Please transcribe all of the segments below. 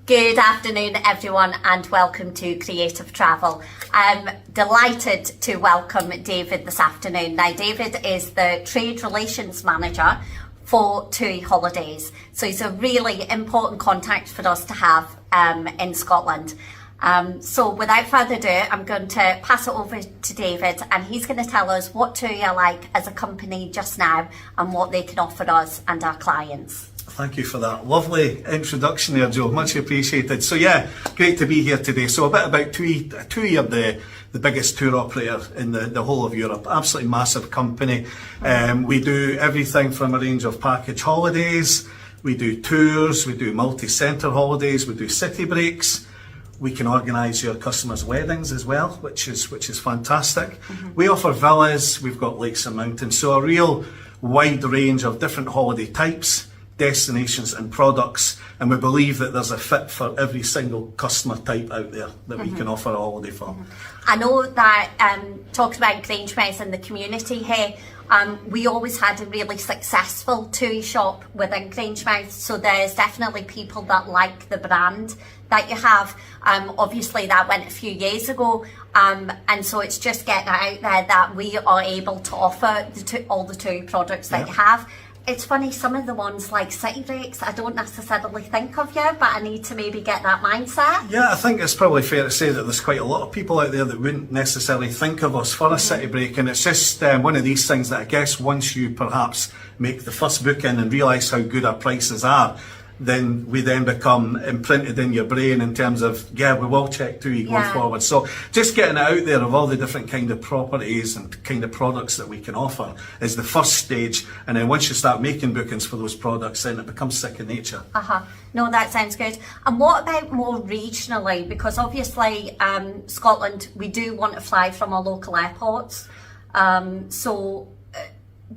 Good afternoon everyone and welcome to Creative Travel. I'm delighted to welcome David this afternoon. Now David is the Trade Relations Manager for TUI Holidays, so he's a really important contact for us to have in Scotland. So without further ado, I'm going to pass it over to David and he's going to tell us what TUI are like as a company just now and what they can offer us and our clients. Thank you for that lovely introduction there, Joe. Much appreciated. So yeah, great to be here today. So a bit about TUI. TUI are the biggest tour operator in the whole of Europe. Absolutely massive company. We do everything from a range of package holidays. We do tours. We do multi-centre holidays. We do city breaks. We can organise your customers' weddings as well, which is fantastic. We offer villas. We've got lakes and mountains. So a real wide range of different holiday types, destinations and products, and we believe that there's a fit for every single customer type out there that we can offer a holiday for. I know that talking about Grangemouth and the community here, we always had a really successful TUI shop within Grangemouth, so there's definitely people that like the brand that you have. Obviously that went a few years ago, and so it's just getting out there that we are able to offer all the TUI products that you have. It's funny, some of the ones like city breaks, I don't necessarily think of you, but I need to maybe get that mindset. Yeah, I think it's probably fair to say that there's quite a lot of people out there that wouldn't necessarily think of us for a city break, and it's just one of these things that I guess once you perhaps make the first booking and realise how good our prices are, then we then become imprinted in your brain in terms of, yeah, we will check TUI going forward. So just getting it out there of all the different kind of properties and kind of products that we can offer is the first stage, and then once you start making bookings for those products, then it becomes second nature. No, that sounds good. And what about more regionally? Because obviously Scotland, we do want to fly from our local airports.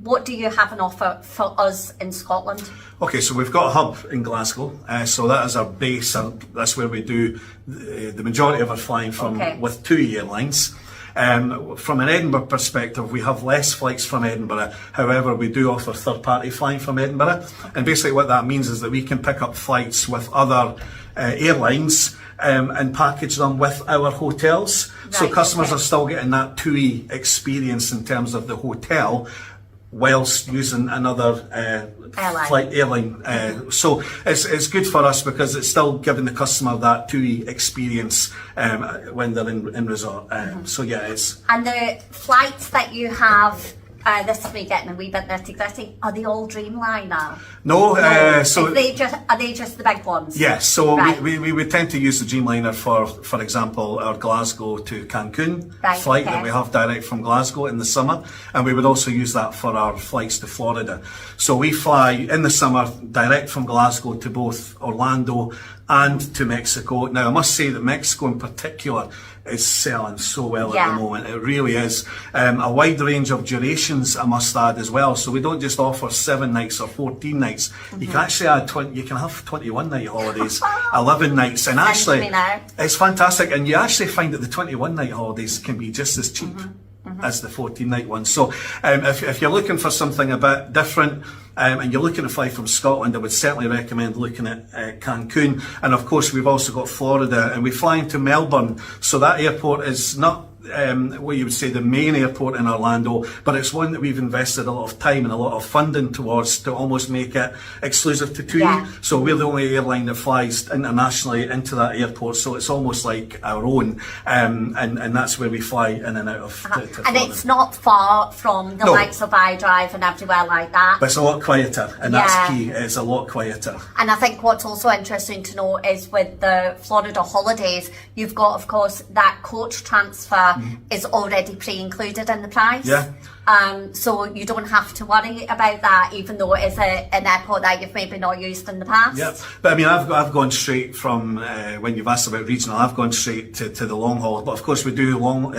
What do you have an offer for us in Scotland? Okay, so we've got a hub in Glasgow, so that is our base. That's where we do the majority of our flying from with TUI Airlines. From an Edinburgh perspective, we have less flights from Edinburgh. However, we do offer third-party flying from Edinburgh, and basically what that means is that we can pick up flights with other airlines and package them with our hotels. So customers are still getting that TUI experience in terms of the hotel, whilst using another airline. So it's good for us because it's still giving the customer that TUI experience when they're in resort. So yeah, it's... And the flights that you have, this is me getting a wee bit nitty-gritty, are they all Dreamliner? No, so... Are they just the big ones? Yes, so we would tend to use the Dreamliner for example, our Glasgow to Cancun flight that we have direct from Glasgow in the summer, and we would also use that for our flights to Florida. So we fly in the summer direct from Glasgow to both Orlando and to Mexico. Now I must say that Mexico in particular is selling so well at the moment. It really is. A wide range of durations, I must add, as well. So we don't just offer 7 nights or 14 nights. You can actually add 20. You can have 21 night holidays, 11 nights, and actually it's fantastic. And you actually find that the 21 night holidays can be just as cheap as the 14 night ones. So if you're looking for something a bit different, and you're looking to fly from Scotland, I would certainly recommend looking at Cancun. And of course we've also got Florida, and we fly into Melbourne, so that airport is not what you would say the main airport in Orlando, but it's one that we've invested a lot of time and a lot of funding towards to almost make it exclusive to TUI. So we're the only airline that flies internationally into that airport, so it's almost like our own, and that's where we fly in and out of to and it's not far from the likes of iDrive and everywhere like that, but it's a lot quieter, and that's key. It's a lot quieter. And I think what's also interesting to know is with the Florida holidays, you've got of course that coach transfer is already pre-included in the price. So you don't have to worry about that, even though it is an airport that you've maybe not used in the past. But I mean, I've gone straight from when you've asked about regional, I've gone straight to the long haul. But of course, we do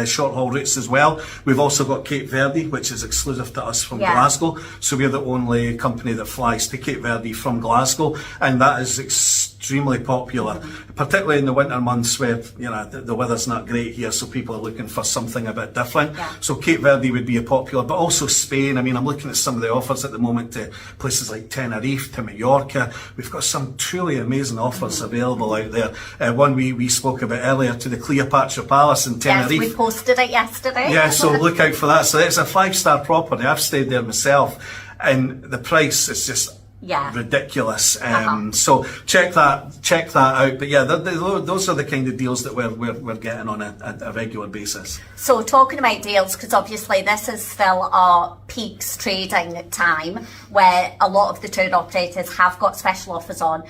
short haul routes as well. We've also got Cape Verde, which is exclusive to us from Glasgow. So we're the only company that flies to Cape Verde from Glasgow, and that is extremely popular, particularly in the winter months where, you know, the weather's not great here, so people are looking for something a bit different. So Cape Verde would be a popular, but also Spain. I mean, I'm looking at some of the offers at the moment to places like Tenerife, to Mallorca. We've got some truly amazing offers available out there. One we spoke about earlier, to the Cleopatra Palace in Tenerife. Yes, we posted it yesterday. Yeah, so look out for that. So it's a 5-star property. I've stayed there myself, and the price is just ridiculous. So check that out. But yeah, those are the kind of deals that we're getting on a regular basis. So talking about deals, because obviously this is still our peaks trading time, where a lot of the tour operators have got special offers on.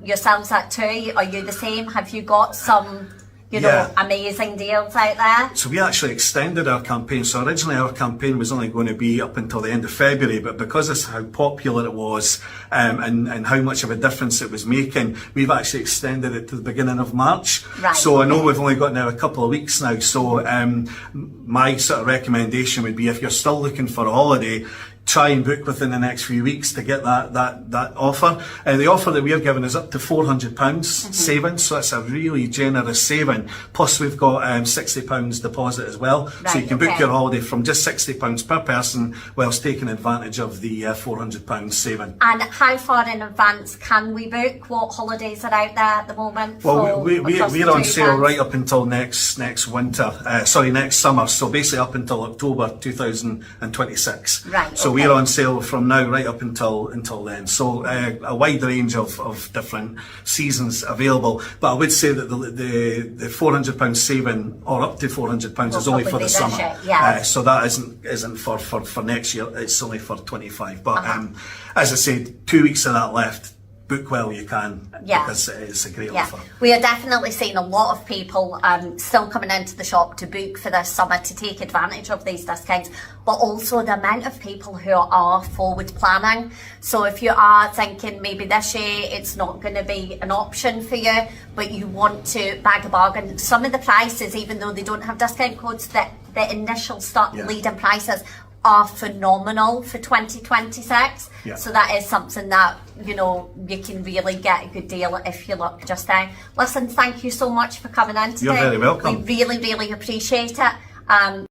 Yourselves at TUI, are you the same? Have you got some, you know, amazing deals out there? So we actually extended our campaign. So originally our campaign was only going to be up until the end of February, but because of how popular it was and how much of a difference it was making, we've actually extended it to the beginning of March. So I know we've only got now a couple of weeks now. So my sort of recommendation would be, if you're still looking for a holiday, try and book within the next few weeks to get that offer. The offer that we're giving is up to £400 savings, so it's a really generous saving. Plus we've got £60 deposit as well, so you can book your holiday from just £60 per person whilst taking advantage of the £400 saving. And how far in advance can we book? What holidays are out there at the moment? Well, we're on sale right up until next summer, so basically up until October 2026. So we're on sale from now right up until then. So a wide range of different seasons available. But I would say that the £400 saving, or up to £400, is only for the summer. So that isn't for next year. It's only for 25. But as I said, 2 weeks of that left. Book while you can, because it's a great offer. We are definitely seeing a lot of people still coming into the shop to book for this summer to take advantage of these discounts, but also the amount of people who are forward planning. So if you are thinking maybe this year it's not going to be an option for you, but you want to bag a bargain, some of the prices, even though they don't have discount codes, the initial leading prices are phenomenal for 2026. So that is something that, you know, you can really get a good deal if you look just now. Listen, thank you so much for coming in today. You're very welcome. We really, really appreciate it.